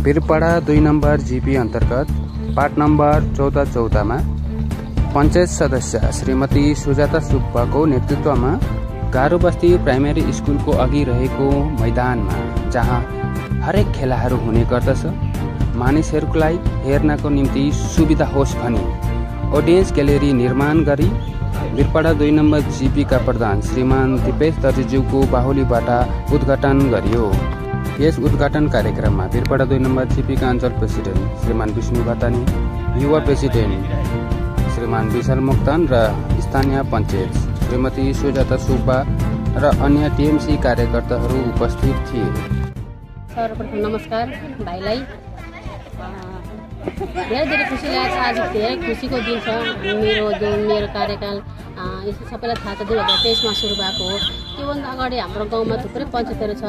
Birpara 2 number GP अन्तर्गत part number 1414 मा पञ्चायत सदस्य श्रीमती सुजाता सुब्बाको नेतृत्वमा गारो बस्ती प्राइमेरी स्कुलको अघि रहेको मैदानमा जहाँ हरेक खेलाहरू हुने गर्दछ, मानिसहरूलाई हेर्नको निम्ति सुविधा होस् भनी ऑडियन्स ग्यालेरी निर्माण गरी बिरपाडा 2 नम्बर जीपी का प्रधान श्रीमान दिपेश दर्जीज्यूको बाहुलीबाट उद्घाटन गरियो। यस उद्घाटन कार्यक्रममा बिरपाडा 2 नम्बर जीपी का अञ्चल प्रेसिडेन्ट श्रीमान विष्णु घतानी, युवा प्रेसिडेन्ट श्रीमान विशाल मोक्तान र स्थानीय पञ्चायत श्रीमती सुजाता सुब्बा र अन्य टीएमसी कार्यकर्ताहरू उपस्थित थिए। सर्वप्रथम नमस्कार भाइलाई। धेरै खुसी लागेको छ। आज धेरै खुसीको दिन छ। मेरो कार्यकाल यसो सबैलाई थाहा छ 2023 मा सुरु भएको हो। त्योभन्दा अगाडि हाम्रो गाउँमा थुप्रै पञ्चायतहरू छ।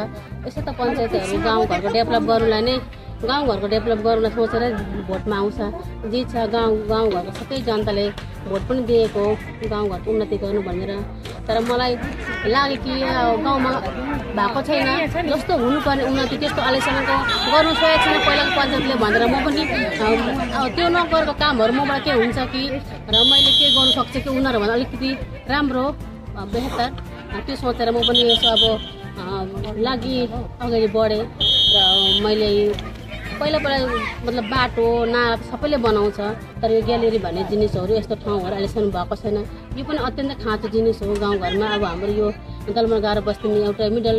यसो त पञ्चायतहरू गाउँघरको डेभलप गर्नुलाई नै गाउँघरको डेभलप गर्नलाई सोचेर भोटमा आउँछ। जे छ गाउँघरको सबै जनताले भोट पनि दिएको गाउँघरको उन्नति गर्नु भनेर। तर मलाई लाग्यो कि गाउँमा भएको छैन, जस्तो हुनुपर्ने उन्नति त्यस्तो अहिलेसम्मको गर्नु सकेको छैन पहिलाको पञ्चायतले भनेर म पनि त्यो नगरेको कामहरू मबाट के हुन्छ कि र मैले के गर्नु सक्छु कि उनीहरूभन्दा अलिकति राम्रो बेहतर त्यो सोचेर म पनि यसो अब लागि अगाडि बढेँ र मैले पहिला मतलब बाटो नाप सबैले बनाउँछ, तर यो ग्यालेरी भन्ने जिनिसहरू यस्तो ठाउँहरू अहिलेसम्म भएको छैन। यो पनि अत्यन्त खाँचो जिनिस हो गाउँघरमा। अब हाम्रो यो दलमा गारो बस्तीमा एउटा मिडल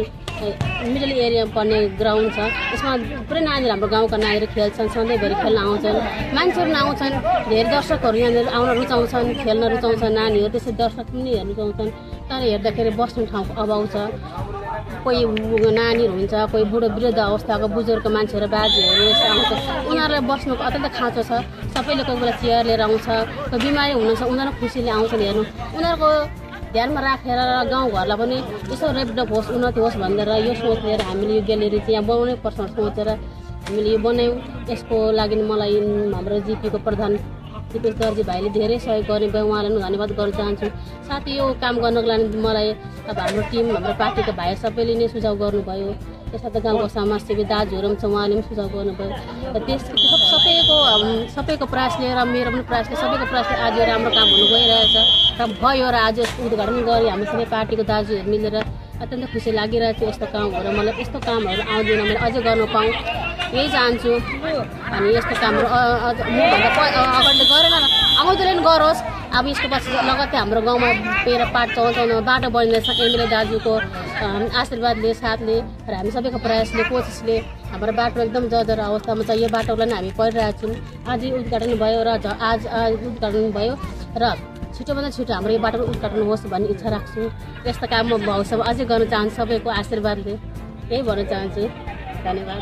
एरियामा पर्ने ग्राउन्ड छ। यसमा पुरै नानीहरू हाम्रो गाउँका नानीहरू खेल्छन्, सधैँभरि खेल्न आउँछन्, मान्छेहरू आउँछन्, धेरै दर्शकहरू यहाँनिर आउन रुचाउँछन्, खेल्न रुचाउँछन् नानीहरू, त्यसै दर्शक पनि हेर्न रुचाउँछन्। तर हेर्दाखेरि बस्ने ठाउँको अभाव छ। कोही नानीहरू हुन्छ, कोही बुढो वृद्ध अवस्थाको बुजुर्ग मान्छेहरू बाजेहरू यस्तो आउँछ, उनीहरूलाई बस्नुको अत्यन्त खाँचो छ। सबैले कोही बेला चेयर लिएर आउँछ, कोही बिमारी हुनुहुन्छ, उनीहरू खुसीले आउँछन् हेर्नु। उनीहरूको ध्यानमा राखेर र गाउँघरलाई पनि यसो डेभलप होस्, उन्नति होस् भनेर यो सोच लिएर हामीले यो ग्यालेरी चाहिँ यहाँ बनाउनै पर्छ सोचेर हामीले यो बनायौँ। यसको लागि मलाई हाम्रो जिपीको प्रधान दिपेश दर्जी भाइले धेरै सहयोग गर्ने भयो, उहाँलाई धन्यवाद गर्न चाहन्छु। साथै यो काम गर्नको लागि मलाई अब हाम्रो टिम हाम्रो पार्टीको भाइ सबैले नै सुझाव गर्नुभयो। त्यसर्थ गाउँको समाजसेवी दाजुहरू पनि छ, उहाँले पनि सुझाव गर्नुभयो र सबैको प्रयासले र मेरो पनि प्रयासले सबैको प्रयासले आज यो राम्रो काम हुनु गइरहेछ र भयो र आज यसको उद्घाटन गरी हामी सबै पार्टीको दाजुहरू मिलेर अत्यन्त खुसी लागिरहेको थियो। यस्तो कामहरू मलाई यस्तो कामहरू आउँदैन, मैले अझै गर्न पाऊँ यही चाहन्छु। अनि यस्तो कामहरू मभन्दा अगाडि गरेन, आउँदैन गरोस्। अब यसको पछि लगत्तै हाम्रो गाउँमा पार्ट 54 बाटो बनिँदैछ एमएलए दाजुको आशीर्वादले साथले र हामी सबैको प्रयासले कोसिसले हाम्रो बाटो एकदम जर्जर अवस्थामा छ। यो बाटोलाई नै हामी परिरहेको छौँ। आज उद्घाटन भयो र आज उद्घाटन भयो र छिटोभन्दा छिटो हाम्रो यो बाटो उद्घाटन होस् भन्ने इच्छा राख्छु। यस्तो काम म भविष्यमा अझै गर्न चाहन्छु। सबैको आशीर्वादले यही भन्न चाहन्छु। धन्यवाद।